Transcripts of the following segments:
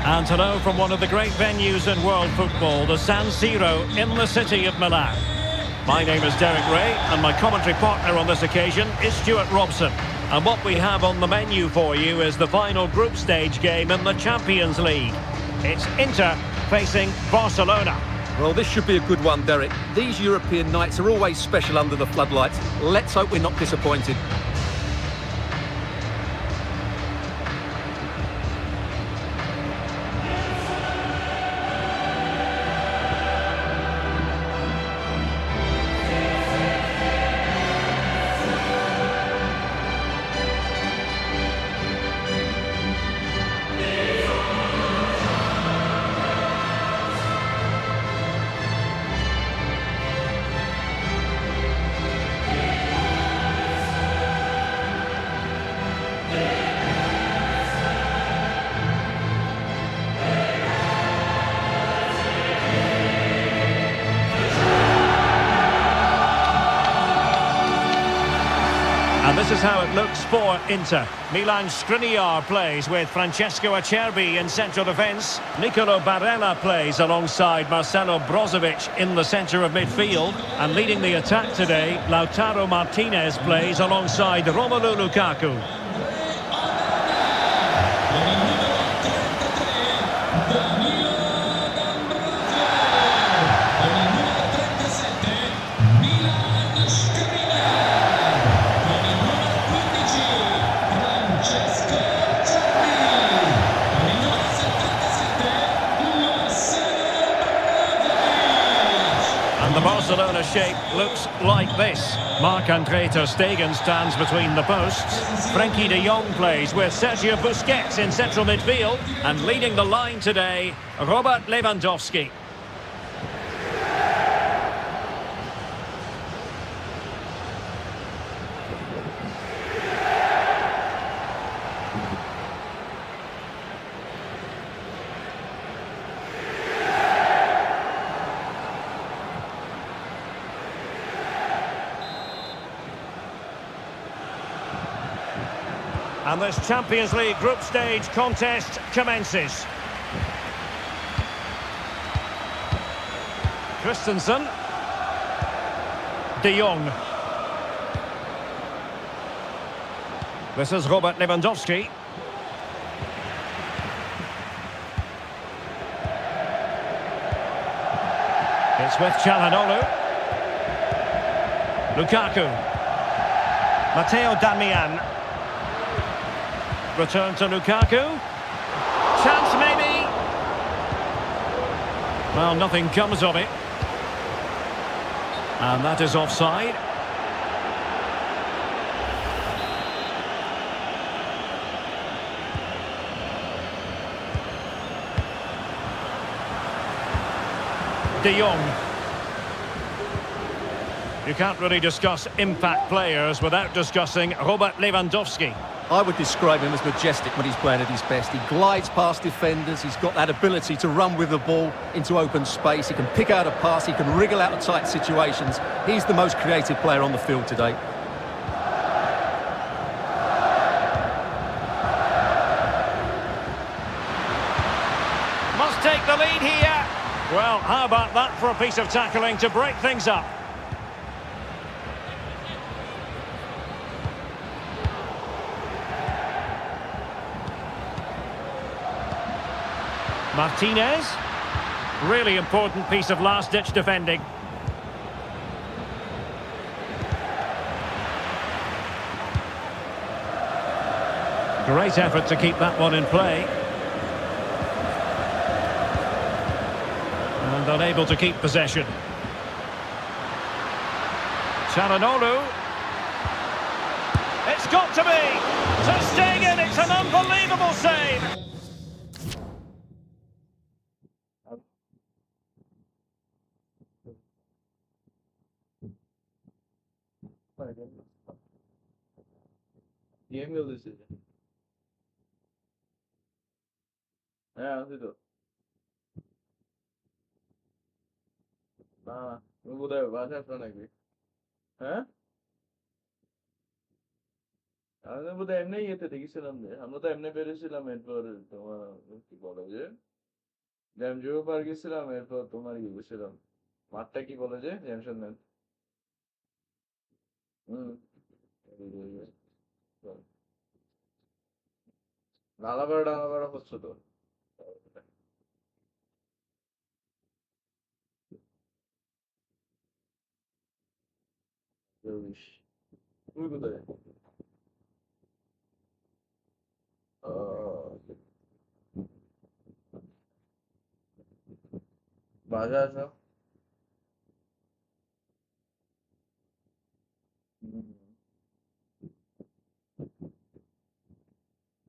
And hello from one of the great venues in world football, the San Siro in the city of Milan. My name is Derek Ray, and my commentary partner on this occasion is Stuart Robson. And what we have on the menu for you is the final group stage game in the Champions League. It's Inter facing Barcelona. Well, this should be a good one, Derek. These European nights are always special under the floodlights. Let's hope we're not disappointed. And this is how it looks for Inter. Milan Skriniar plays with Francesco Acerbi in central defence. Nicolo Barella plays alongside Marcelo Brozovic in the centre of midfield. And leading the attack today, Lautaro Martinez plays alongside Romelu Lukaku. And the Barcelona shape looks like this. Marc-Andre ter Stegen stands between the posts. Frenkie de Jong plays with Sergio Busquets in central midfield. And leading the line today, Robert Lewandowski. And this Champions League group stage contest commences. Christensen. De Jong. This is Robert Lewandowski. It's with Çalhanoğlu. Lukaku. Matteo Darmian. Return to Lukaku. Chance maybe. Well, nothing comes of it. And that is offside. De Jong. You can't really discuss impact players without discussing Robert Lewandowski. I would describe him as majestic when he's playing at his best. He glides past defenders, he's got that ability to run with the ball into open space, he can pick out a pass, he can wriggle out of tight situations. He's the most creative player on the field today. Must take the lead here. Well, how about that for a piece of tackling to break things up? Martinez. Really important piece of last-ditch defending. Great effort to keep that one in play. And unable to keep possession. Çalhanoğlu. It's got to be! Ter Stegen, it's an unbelievable save! Yemiyor da sizi. He, anladım. Ha, bu da বাজার তো নাকি? হ্যাঁ? আমি বোধ হয় এমনি ইয়েতে দেখেছিলাম যে আমরা তো এমনি বেরিয়েছিলাম এরপর তোমার কি বলে যে জ্যামজুও পার গেছিলাম এরপর তোমার ইয়ে গেছিলাম মাঠটা কি বলে যে জ্যামশন নেন হুম নালাবাড়া ডাঙাবাড়া হচ্ছে তো বেশ তুমি কোথায় বাজার আসো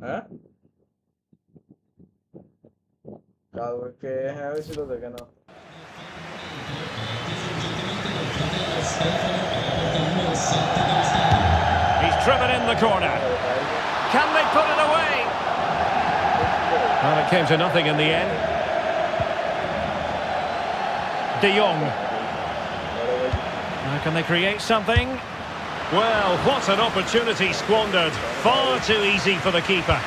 হ্যাঁ কালকে হ্যাঁ হয়েছিল তো কেন He's driven in the corner. Can they put it away? Well, it came to nothing in the end. De Jong. Now can they create something? Well, what an opportunity squandered. Far too easy for the keeper.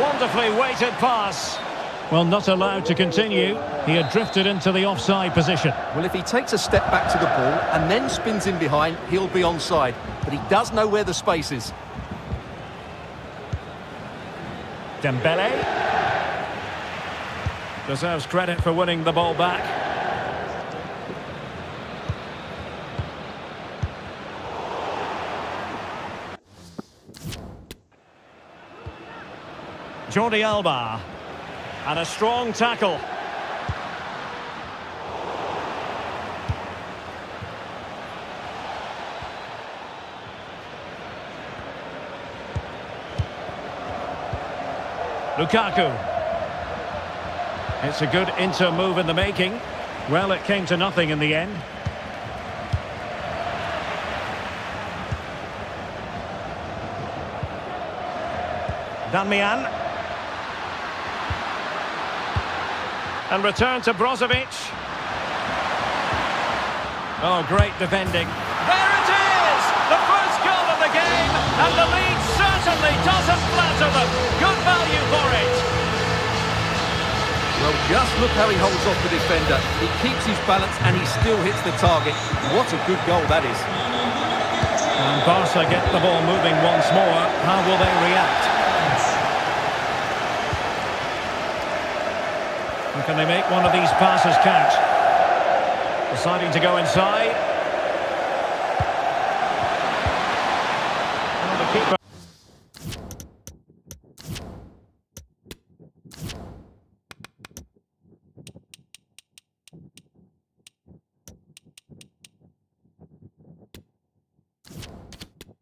Wonderfully weighted pass. Well, not allowed to continue. He had drifted into the offside position. Well, if he takes a step back to the ball and then spins in behind, he'll be onside. But he does know where the space is. Dembele. Deserves credit for winning the ball back. Jordi Alba. And a strong tackle. Lukaku. It's a good inter move in the making. Well, it came to nothing in the end. Damian. And return to Brozovic. Oh, great defending. There it is! The first goal of the game, and the lead certainly doesn't flatter them. Good value for it. Well, just look how he holds off the defender. He keeps his balance and he still hits the target. What a good goal that is. And Barca get the ball moving once more. How will they react? And can they make one of these passes count? Deciding to go inside. And the keeper.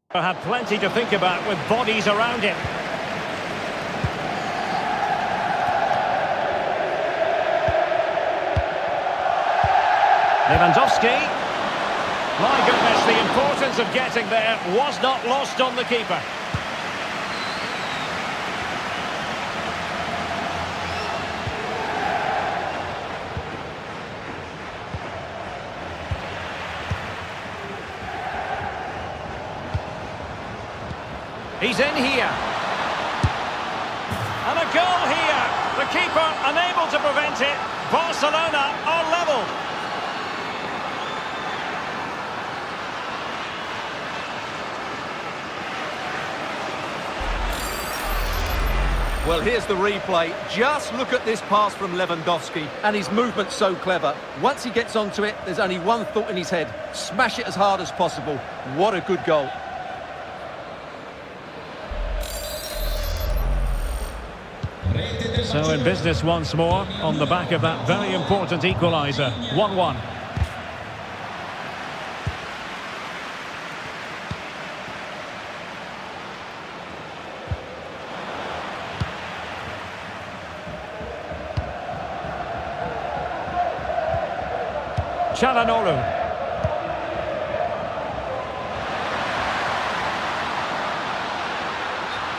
Had plenty to think about with bodies around him. Lewandowski. My goodness, the importance of getting there was not lost on the keeper. He's in here. And a goal here. The keeper unable to prevent it. Barcelona are level. Well, here's the replay. Just look at this pass from Lewandowski, and his movement's so clever. Once he gets onto it, there's only one thought in his head. Smash it as hard as possible. What a good goal. So in business once more on the back of that very important equaliser. 1-1. Çalhanoğlu.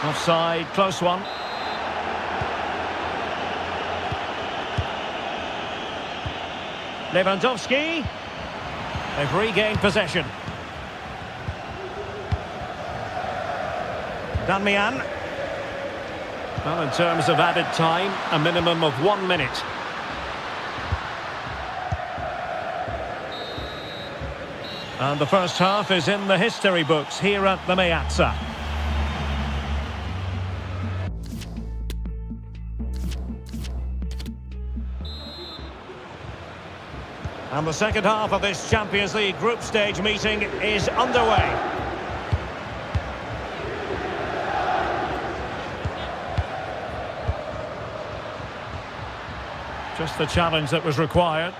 Offside, close one. Lewandowski. They've regained possession. Darmian. Well, in terms of added time, a minimum of 1 minute. And the first half is in the history books here at the Meazza. And the second half of this Champions League group stage meeting is underway. Just the challenge that was required.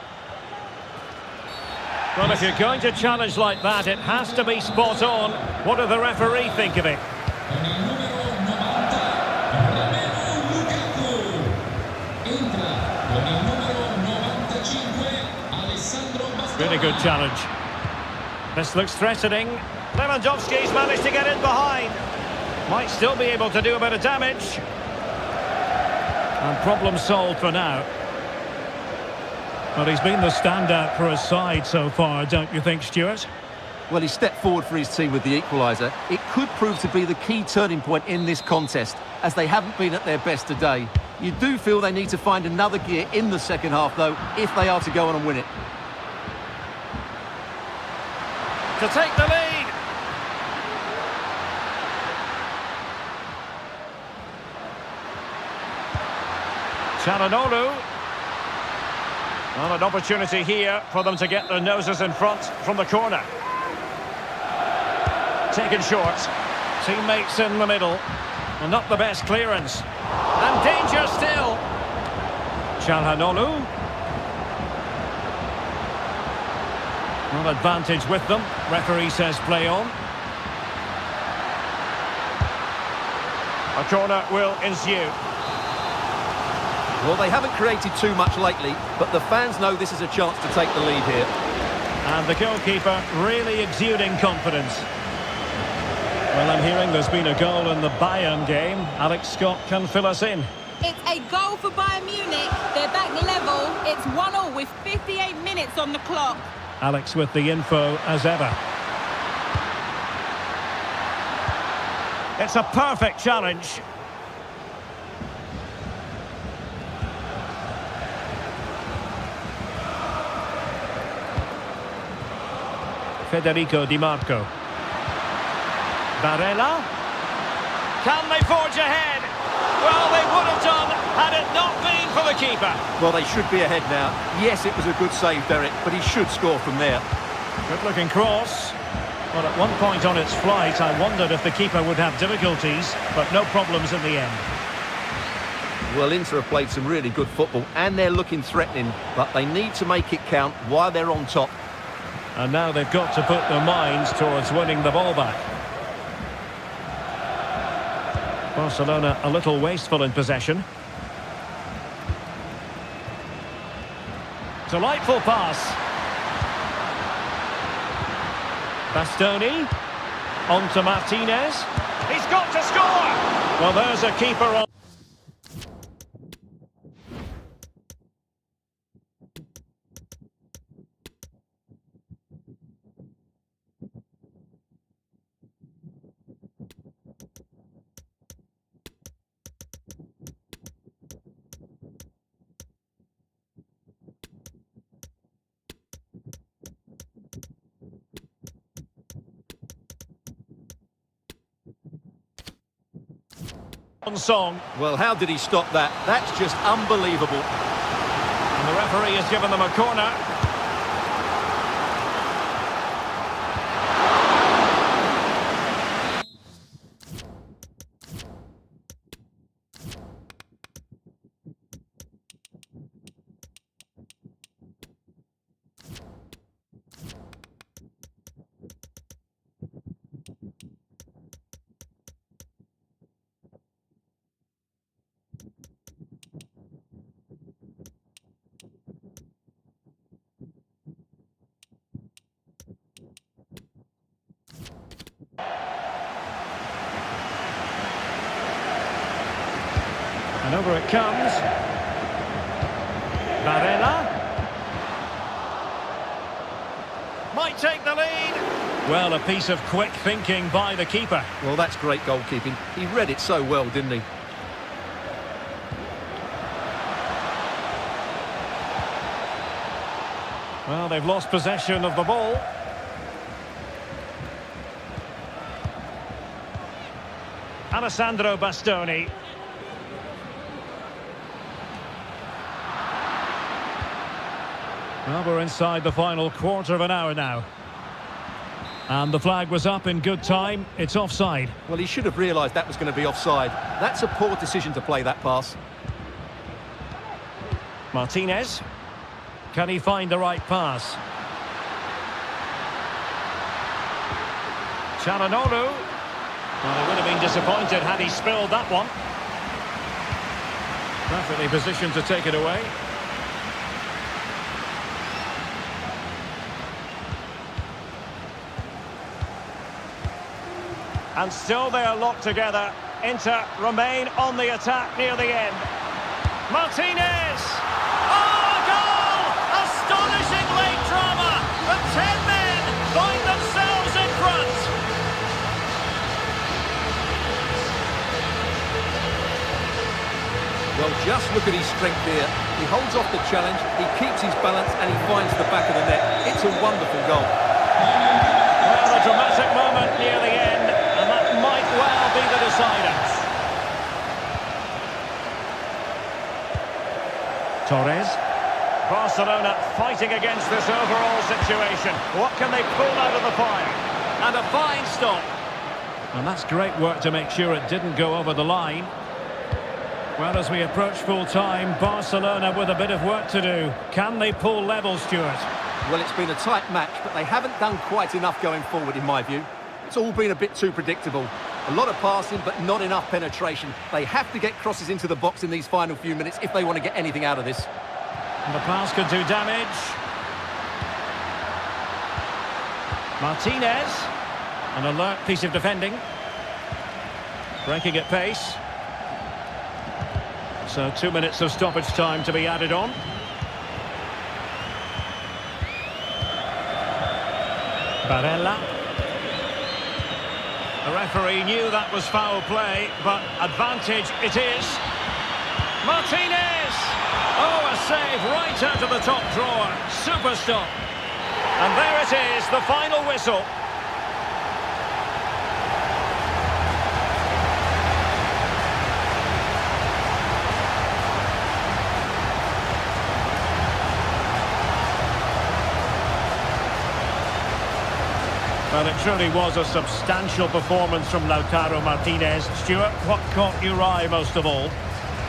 Well, if you're going to challenge like that, it has to be spot on. What does the referee think of it? Really good challenge. This looks threatening. Lewandowski's managed to get in behind. Might still be able to do a bit of damage. And problem solved for now. But he's been the standout for his side so far, don't you think, Stuart? Well, he stepped forward for his team with the equaliser. It could prove to be the key turning point in this contest, as they haven't been at their best today. You do feel they need to find another gear in the second half, though, if they are to go on and win it. To take the lead. Çalhanoğlu. Well, an opportunity here for them to get their noses in front from the corner. Taken short. Teammates in the middle. Well, not the best clearance. And danger still. Çalhanoğlu. Well, advantage with them. Referee says play on. A corner will ensue. Well, they haven't created too much lately, but the fans know this is a chance to take the lead here. And the goalkeeper really exuding confidence. Well, I'm hearing there's been a goal in the Bayern game. Alex Scott can fill us in. It's a goal for Bayern Munich. They're back level. It's 1-1 with 58 minutes on the clock. Alex with the info as ever. It's a perfect challenge. Federico Di Marco. Barella. Can they forge ahead? Well, they would have done had it not been for the keeper. Well, they should be ahead now. Yes, it was a good save, Derek, but he should score from there. Good-looking cross. Well, at one point on its flight, I wondered if the keeper would have difficulties, but no problems in the end. Well, Inter have played some really good football, and they're looking threatening, but they need to make it count while they're on top. And now they've got to put their minds towards winning the ball back. Barcelona a little wasteful in possession. Delightful pass. Bastoni. On to Martinez. He's got to score! Well, there's a keeper on. Song. Well, how did he stop that? That's just unbelievable. And the referee has given them a corner. And over it comes. Varela. Might take the lead. Well, a piece of quick thinking by the keeper. Well, that's great goalkeeping. He read it so well, didn't he? Well, they've lost possession of the ball. Alessandro Bastoni. Well, we're inside the final quarter of an hour now. And the flag was up in good time. It's offside. Well, he should have realised that was going to be offside. That's a poor decision to play that pass. Martinez. Can he find the right pass? Çalhanoğlu. Well, he would have been disappointed had he spilled that one. Perfectly positioned to take it away. And still they are locked together. Inter remain on the attack near the end. Martinez! Oh, a goal! Astonishing late drama! The 10 men find themselves in front! Well, just look at his strength here. He holds off the challenge, he keeps his balance, and he finds the back of the net. It's a wonderful goal. Well, a dramatic moment near the end, and that might well be the decider. Torres. Barcelona fighting against this overall situation. What can they pull out of the fire? And a fine stop. And that's great work to make sure it didn't go over the line. Well, as we approach full time, Barcelona with a bit of work to do. Can they pull level, Stuart? Well, it's been a tight match, but they haven't done quite enough going forward, in my view. It's all been a bit too predictable. A lot of passing, but not enough penetration. They have to get crosses into the box in these final few minutes if they want to get anything out of this. And the pass could do damage. Martinez. An alert piece of defending. Breaking at pace. So 2 minutes of stoppage time to be added on. Varela. The referee knew that was foul play, but advantage it is. Martinez! Oh, a save right out of the top drawer. Super stop. And there it is, the final whistle. Well, it truly was a substantial performance from Lautaro Martinez. Stuart, what caught your eye most of all?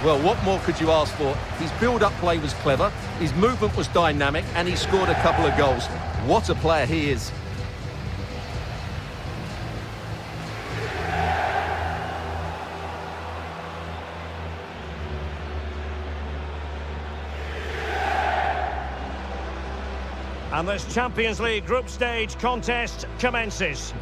Well, what more could you ask for? His build-up play was clever, his movement was dynamic, and he scored a couple of goals. What a player he is. And this Champions League group stage contest commences.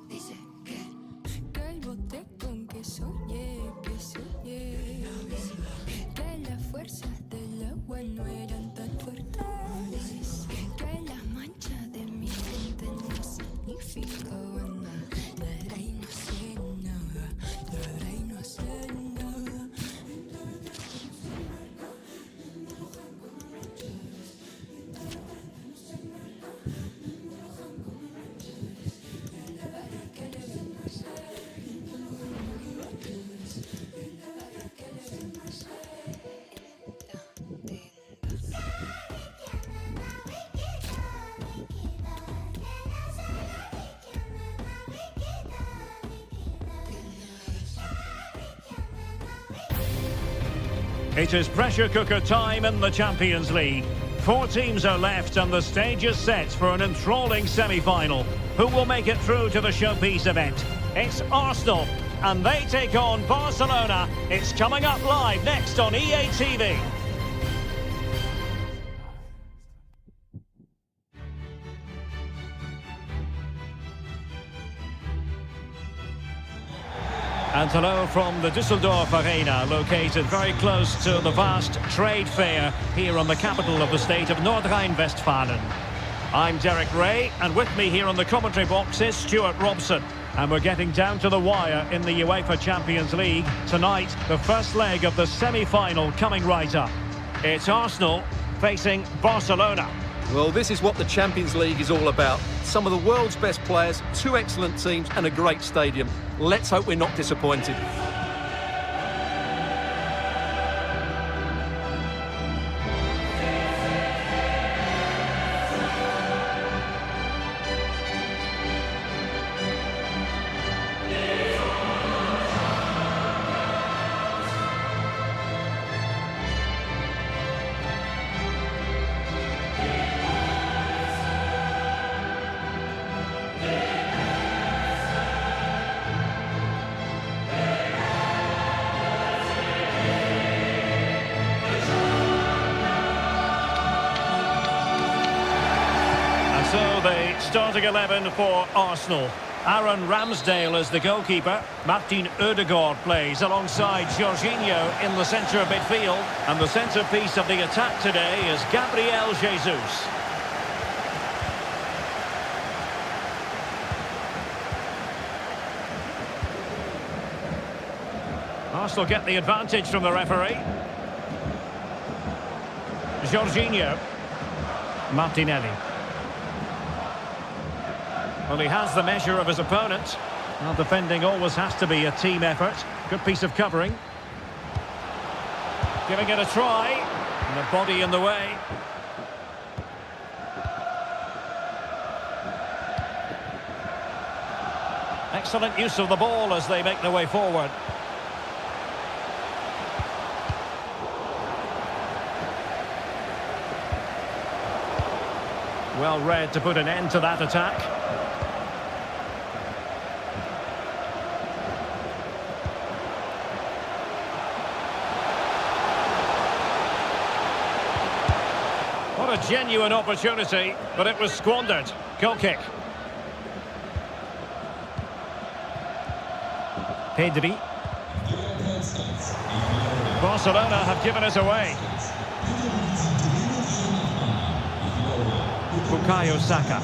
Dice. It is pressure cooker time in the Champions League. 4 teams are left and the stage is set for an enthralling semi-final. Who will make it through to the showpiece event? It's Arsenal, and they take on Barcelona. It's coming up live next on EA TV. And hello from the Düsseldorf Arena, located very close to the vast trade fair here on the capital of the state of North Rhine-Westphalia. I'm Derek Ray, and with me here on the commentary box is Stuart Robson. And we're getting down to the wire in the UEFA Champions League. Tonight, the first leg of the semi-final coming right up. It's Arsenal facing Barcelona. Well, this is what the Champions League is all about. Some of the world's best players, 2 excellent teams and a great stadium. Let's hope we're not disappointed. So the starting 11 for Arsenal. Aaron Ramsdale is the goalkeeper. Martin Ødegaard plays alongside Jorginho in the centre of midfield. And the centrepiece of the attack today is Gabriel Jesus. Arsenal get the advantage from the referee. Jorginho. Martinelli. Well, he has the measure of his opponent. Well, defending always has to be a team effort. Good piece of covering. Giving it a try. And the body in the way. Excellent use of the ball as they make their way forward. Well read to put an end to that attack. What a genuine opportunity, but it was squandered. Goal kick. Pedri. Barcelona have given it away. Bukayo Saka.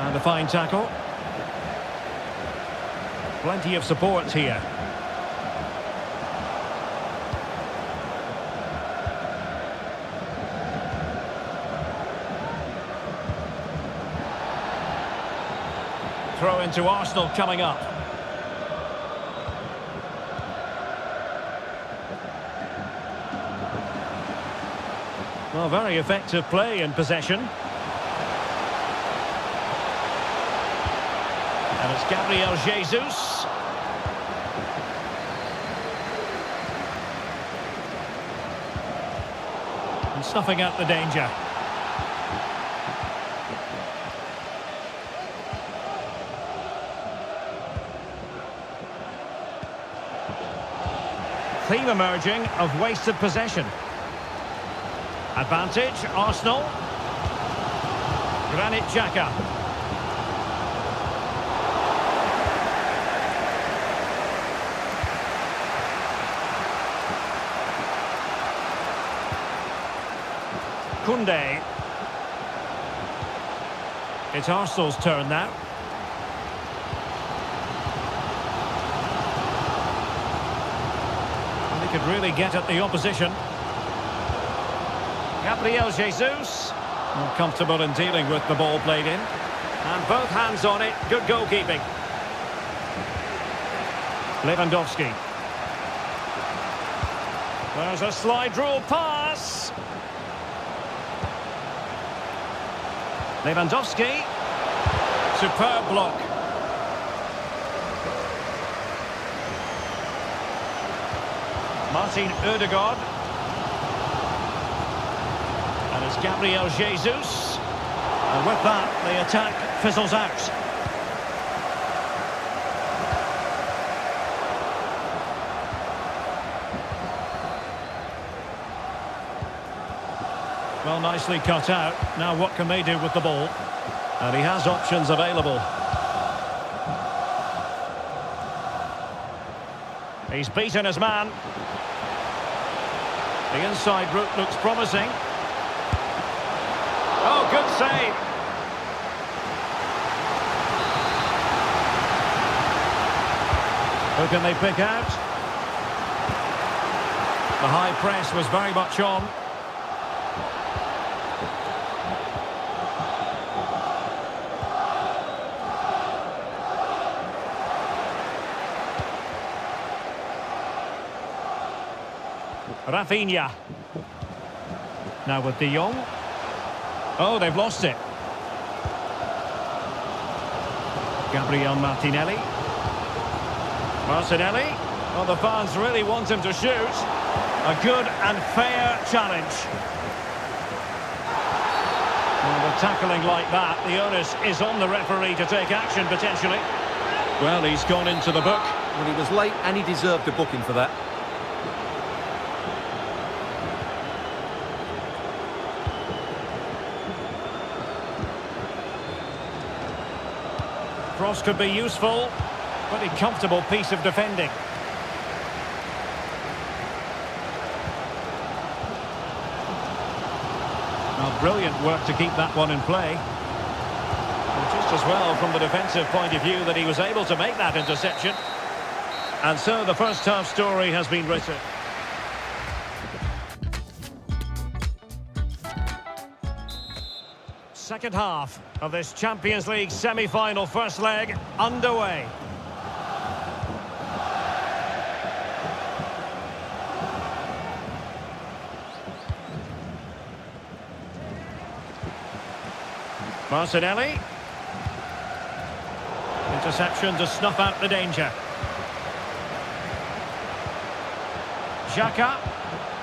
And a fine tackle. Plenty of support here. Throw into Arsenal coming up. Well, very effective play in possession. And it's Gabriel Jesus. And snuffing out the danger. Theme emerging of wasted possession. Advantage, Arsenal. Granit Xhaka. Koundé. It's Arsenal's turn now. And they could really get at the opposition. Gabriel Jesus, not comfortable in dealing with the ball played in. And both hands on it, good goalkeeping. Lewandowski. There's a slide rule pass. Lewandowski. Superb block. Martin Ødegaard. And it's Gabriel Jesus. And with that, the attack fizzles out. Well, nicely cut out. Now what can they do with the ball? And he has options available. He's beaten his man. The inside route looks promising. Oh, good save. Who can they pick out? The high press was very much on. Rafinha. Now with De Jong. Oh, they've lost it. Gabriel Martinelli. Martinelli. Well, the fans really want him to shoot. A good and fair challenge. Well, with tackling like that, the onus is on the referee to take action, potentially. Well, he's gone into the book. Well, he was late and he deserved a booking for that. Cross could be useful. Pretty comfortable piece of defending. Well, brilliant work to keep that one in play. And just as well from the defensive point of view that he was able to make that interception. And so the first half story has been written. Second half of this Champions League semi-final first leg underway. Martinelli. Interception to snuff out the danger. Xhaka.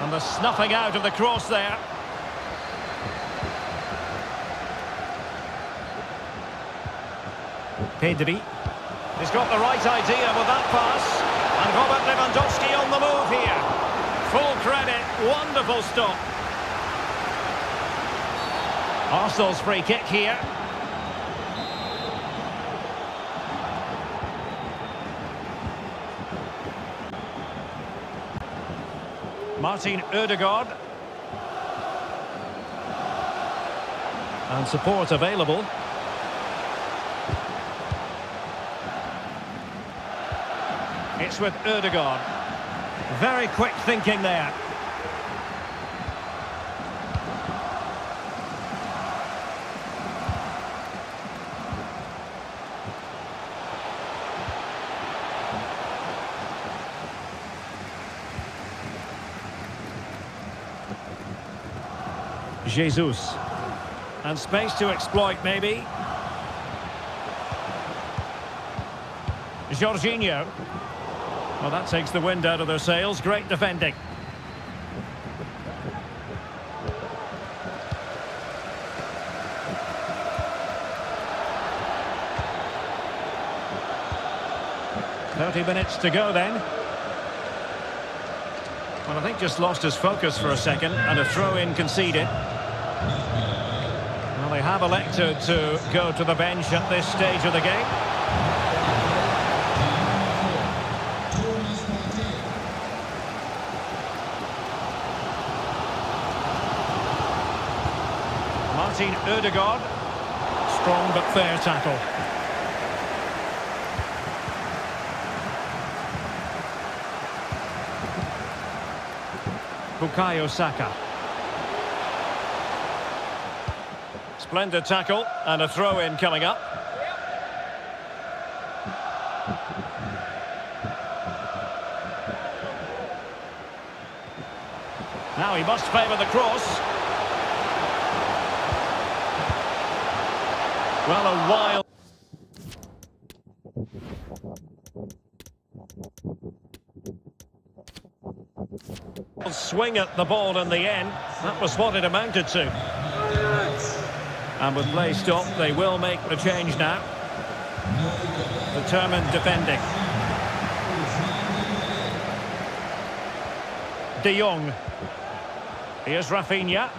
And the snuffing out of the cross there. Pedri. He's got the right idea with that pass. And Robert Lewandowski on the move here. Full credit, wonderful stop. Arsenal's free kick here. Martin Ødegaard. And support available. It's with Ødegaard. Very quick thinking there. Jesus. And space to exploit, maybe. Jorginho. Well, that takes the wind out of their sails. Great defending. "30 minutes to go then." Well, I think just lost his focus for a second and a throw-in conceded. Well, they have elected to go to the bench at this stage of the game. Martin Ødegaard. Strong but fair tackle. Bukayo Saka. Splendid tackle and a throw-in coming up. Now he must favour the cross. Well, a wild... swing at the ball in the end. That was what it amounted to. And with play stopped, they will make the change now. Determined defending. De Jong. Here's Rafinha.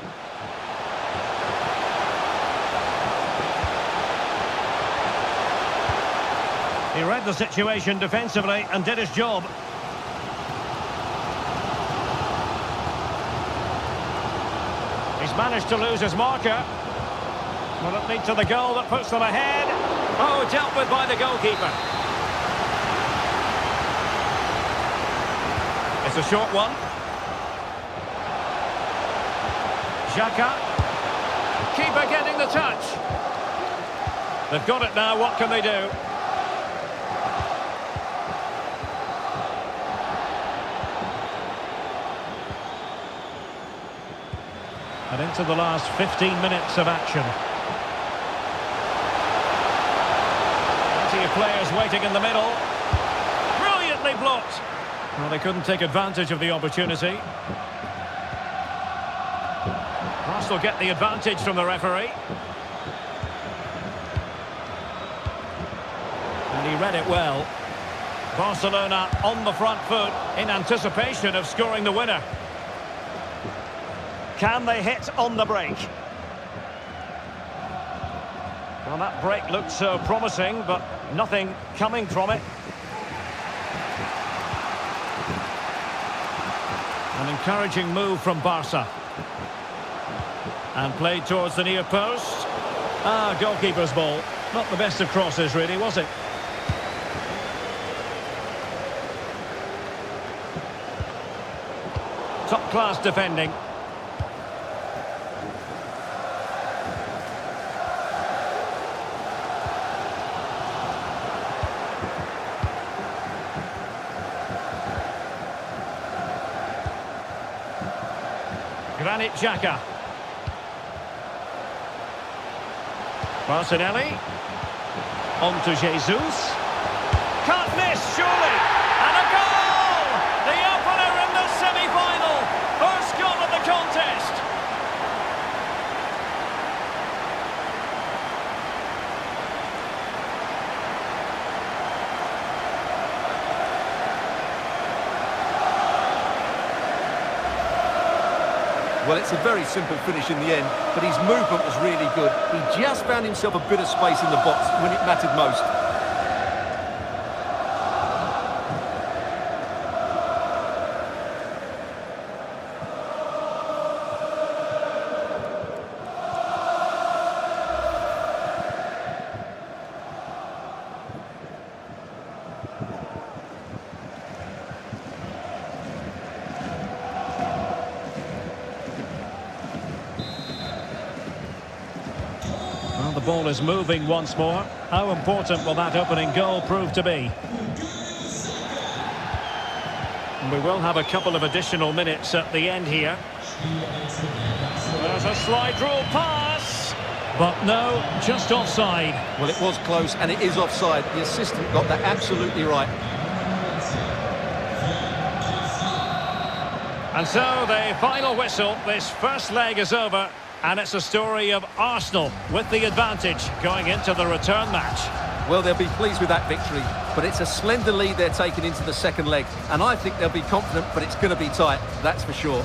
He read the situation defensively and did his job. He's managed to lose his marker. Will it lead to the goal that puts them ahead? Oh, dealt with by the goalkeeper. It's a short one. Xhaka. Keeper getting the touch. They've got it now, what can they do? And into the last 15 minutes of action. Plenty of players waiting in the middle. Brilliantly blocked. Well, they couldn't take advantage of the opportunity. Arsenal get the advantage from the referee. And he read it well. Barcelona on the front foot in anticipation of scoring the winner. Can they hit on the break? Well, that break looked so promising, but nothing coming from it. An encouraging move from Barca. And played towards the near post. Goalkeeper's ball. Not the best of crosses, really, was it? Top-class defending. Granit Xhaka. Martinelli. On to Jesus. Can't miss, surely. And a goal! The opener in the semi-final. First goal of the contest. Well, it's a very simple finish in the end, but his movement was really good. He just found himself a bit of space in the box when it mattered most. Well, the ball is moving once more. How important will that opening goal prove to be? And we will have a couple of additional minutes at the end here. There's a slide rule pass. But no, just offside. Well, it was close and it is offside. The assistant got that absolutely right. And so the final whistle. This first leg is over. And it's a story of Arsenal with the advantage going into the return match. Well, they'll be pleased with that victory, but it's a slender lead they're taking into the second leg, and I think they'll be confident, but it's going to be tight, that's for sure.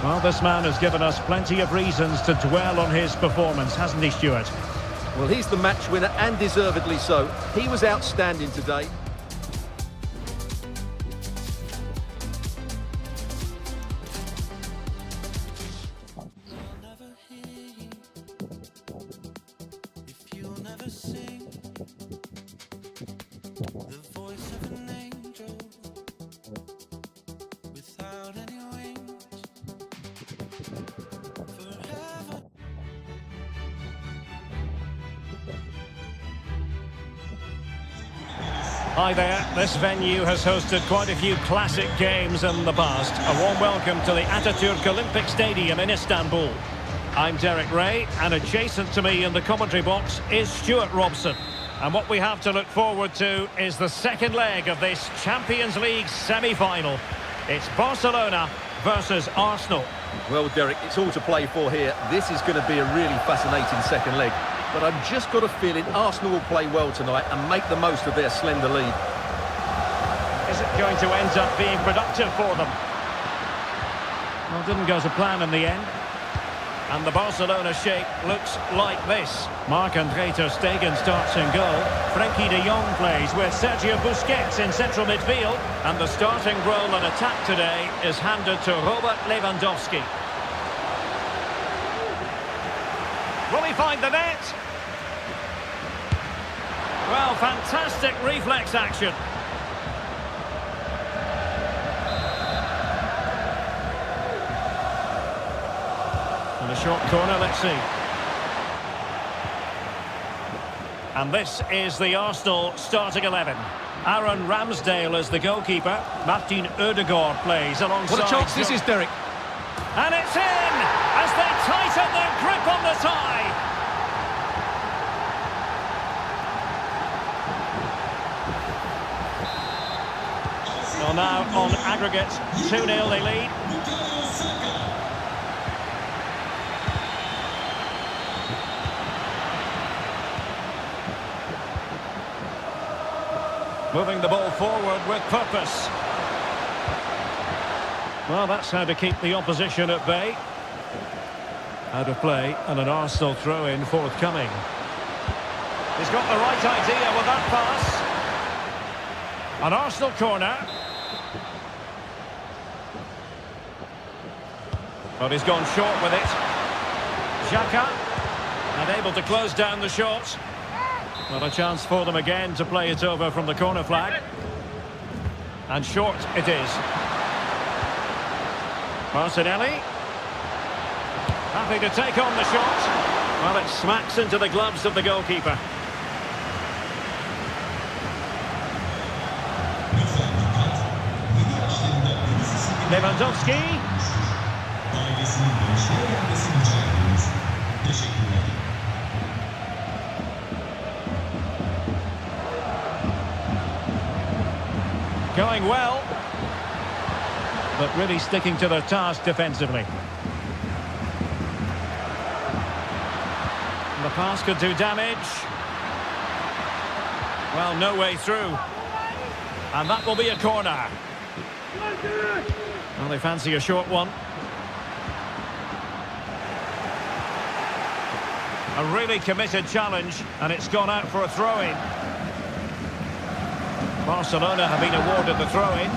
Well, this man has given us plenty of reasons to dwell on his performance, hasn't he, Stuart? Well, he's the match winner, and deservedly so. He was outstanding today. Hi there, this venue has hosted quite a few classic games in the past. A warm welcome to the Atatürk Olympic Stadium in Istanbul. I'm Derek Ray, and adjacent to me in the commentary box is Stuart Robson. And what we have to look forward to is the second leg of this Champions League semi-final. It's Barcelona versus Arsenal. Well, Derek, it's all to play for here. This is going to be a really fascinating second leg. But I've just got a feeling Arsenal will play well tonight and make the most of their slender lead. Is it going to end up being productive for them? Well, didn't go to plan in the end. And the Barcelona shape looks like this. Marc-Andre ter Stegen starts in goal. Frenkie de Jong plays with Sergio Busquets in central midfield. And the starting role in attack today is handed to Robert Lewandowski. Will he find the net? Well, fantastic reflex action. And a short corner, let's see. And this is the Arsenal starting 11. Aaron Ramsdale is the goalkeeper. Martin Ødegaard plays alongside. What a chance this is, Derek. And it's in as they tighten their grip on the tie. Well, now on aggregate, 2-0 they lead. Moving the ball forward with purpose. Well, that's how to keep the opposition at bay. Out of play and an Arsenal throw-in forthcoming. He's got the right idea with that pass. An Arsenal corner. But he's gone short with it. Xhaka, unable to close down the shot. Not a chance for them again to play it over from the corner flag. And short it is. Martinelli. Happy to take on the shot. Well, it smacks into the gloves of the goalkeeper. Lewandowski. Going well, but really sticking to their task defensively. The pass could do damage. Well, no way through. And that will be a corner. Well, they fancy a short one. A really committed challenge, and it's gone out for a throw-in. Barcelona have been awarded the throw-in.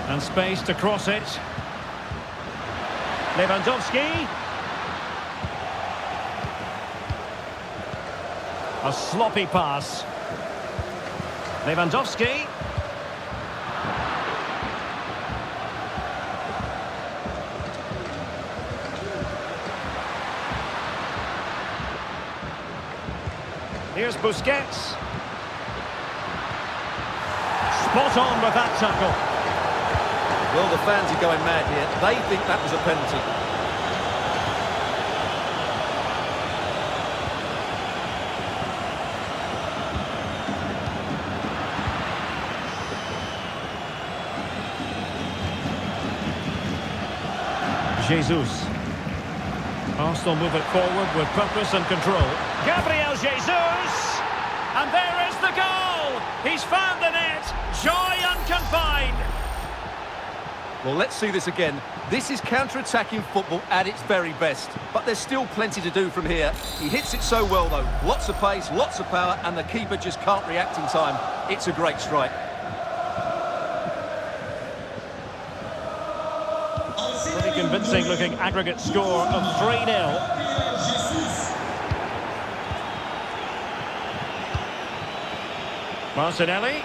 And space to cross it. Lewandowski. A sloppy pass. Lewandowski. Here's Busquets. Spot on with that tackle. Well, the fans are going mad here. They think that was a penalty. Jesus. Arsenal move it forward with purpose and control. Gabriel Jesus! And there is the goal! He's found the net! Joy unconfined! Well, let's see this again. This is counter-attacking football at its very best. But there's still plenty to do from here. He hits it so well, though. Lots of pace, lots of power, and the keeper just can't react in time. It's a great strike. Pretty convincing looking aggregate score of 3-0. Martinelli.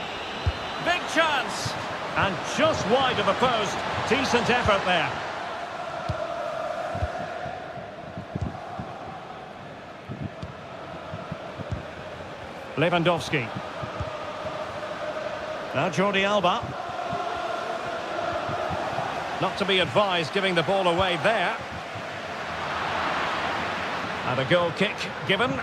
Big chance. And just wide of the post. Decent effort there. Lewandowski. Now Jordi Alba. Not to be advised giving the ball away there. And a goal kick given.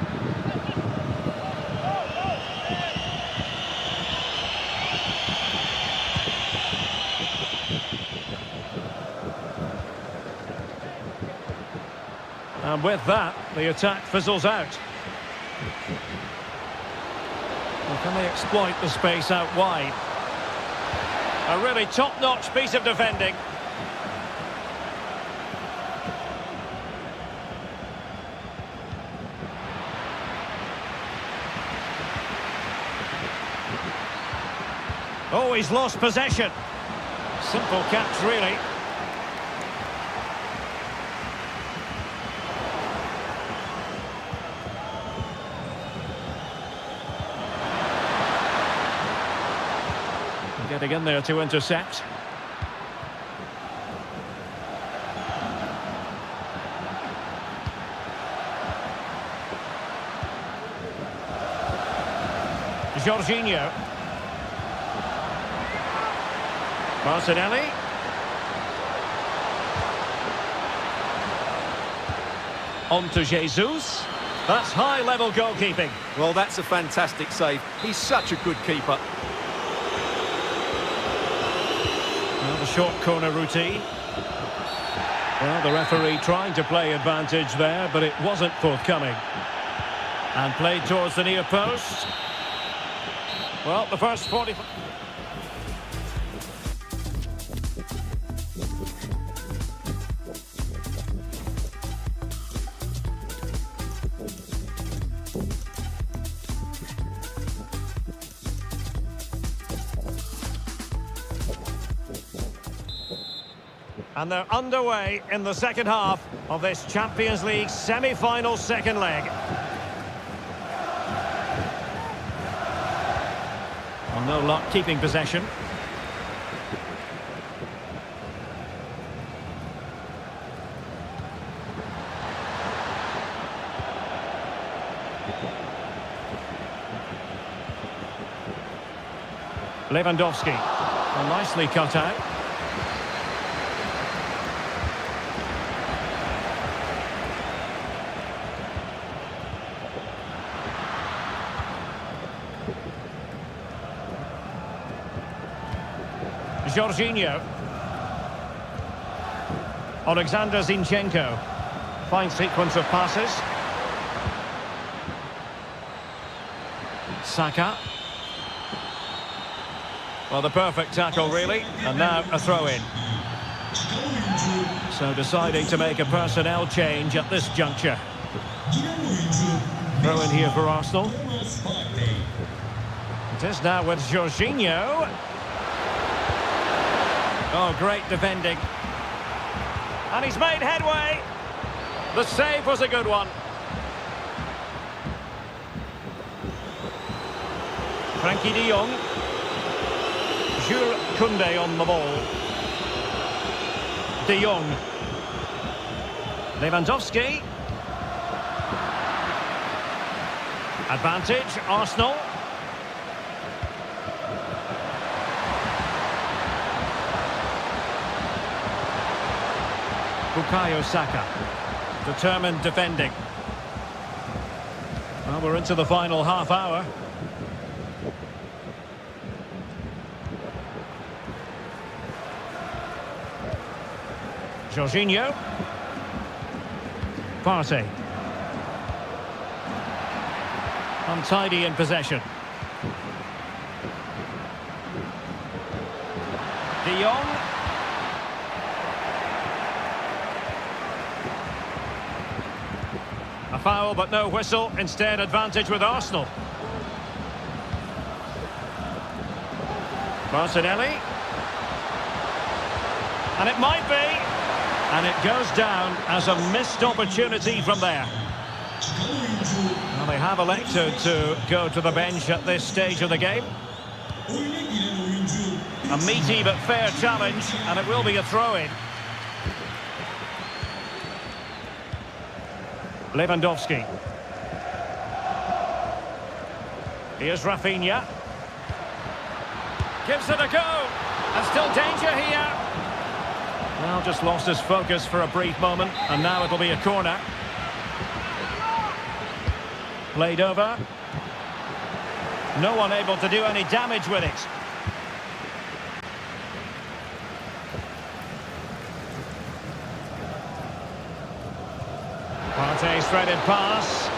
And with that, the attack fizzles out. Well, can they exploit the space out wide? A really top-notch piece of defending. Oh, he's lost possession. Simple catch, really. Getting in there to intercept. Jorginho. Martinelli. On to Jesus. That's high-level goalkeeping. Well, that's a fantastic save. He's such a good keeper. Well, the short corner routine. Well, the referee trying to play advantage there, but it wasn't forthcoming. And played towards the near post. Well, the first 40... And they're underway in the second half of this Champions League semi-final second leg. Well, no luck keeping possession. Lewandowski. Well, nicely cut out. Jorginho. Alexander Zinchenko. Fine sequence of passes. Saka. Well, the perfect tackle, really. And now a throw-in. So deciding to make a personnel change at this juncture. Throw-in here for Arsenal. It is now with Jorginho. Oh, great defending. And he's made headway. The save was a good one. Frankie de Jong. Jules Koundé on the ball. De Jong. Lewandowski. Advantage, Arsenal. Bukayo Saka. Determined defending. Well, we're into the final half hour. Jorginho. Partey. Untidy in possession. De Jong. A foul, but no whistle. Instead, advantage with Arsenal. Martinelli. And it might be. And it goes down as a missed opportunity from there. Well, they have elected to go to the bench at this stage of the game. A meaty but fair challenge, and it will be a throw-in. Lewandowski. Here's Rafinha. Gives it a go. And still danger here. Well, just lost his focus for a brief moment, and now it'll be a corner. Played over. No one able to do any damage with it. threaded pass.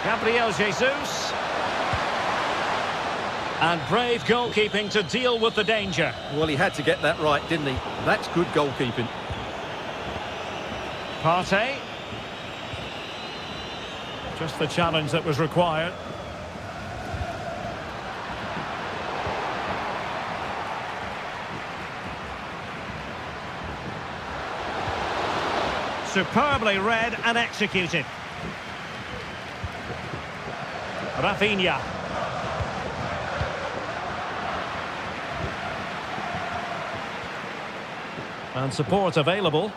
Gabriel Jesus. And brave goalkeeping to deal with the danger. Well, he had to get that right, didn't he? That's good goalkeeping. Partey. Just the challenge that was required. Superbly read and executed. Rafinha. And support available.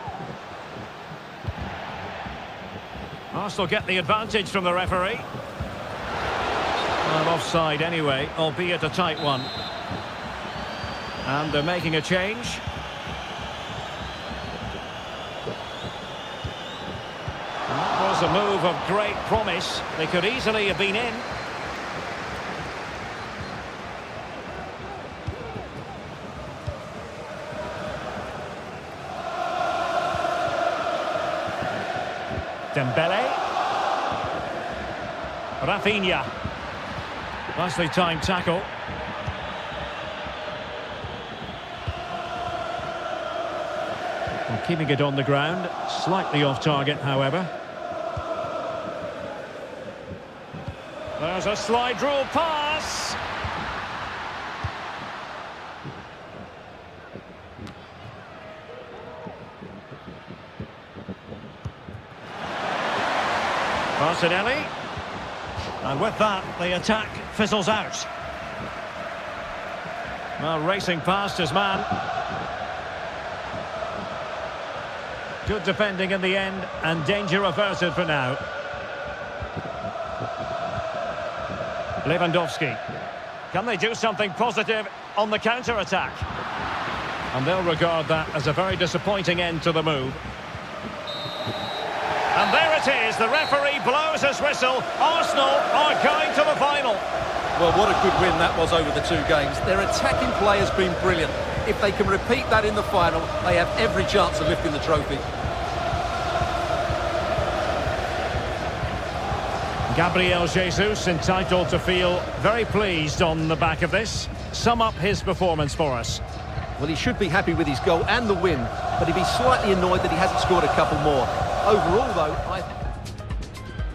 Arsenal get the advantage from the referee. Well, offside anyway, albeit a tight one. And they're making a change. That was a move of great promise. They could easily have been in. Dembele. Rafinha. Nicely timed tackle. And keeping it on the ground. Slightly off target, however. There's a slide rule pass. Martinelli. And with that, the attack fizzles out. Well, racing past his man. Good defending in the end, and danger averted for now. Lewandowski. Can they do something positive on the counter-attack? And they'll regard that as a very disappointing end to the move. And there it is, the referee blows his whistle. Arsenal are going to the final. Well, what a good win that was over the two games. Their attacking play has been brilliant. If they can repeat that in the final, they have every chance of lifting the trophy. Gabriel Jesus entitled to feel very pleased on the back of this. Sum up his performance for us. Well, he should be happy with his goal and the win, but he'd be slightly annoyed that he hasn't scored a couple more. Overall, though,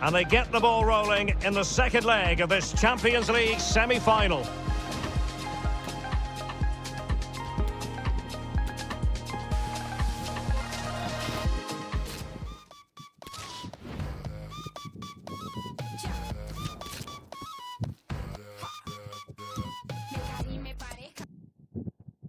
And they get the ball rolling in the second leg of this Champions League semi-final.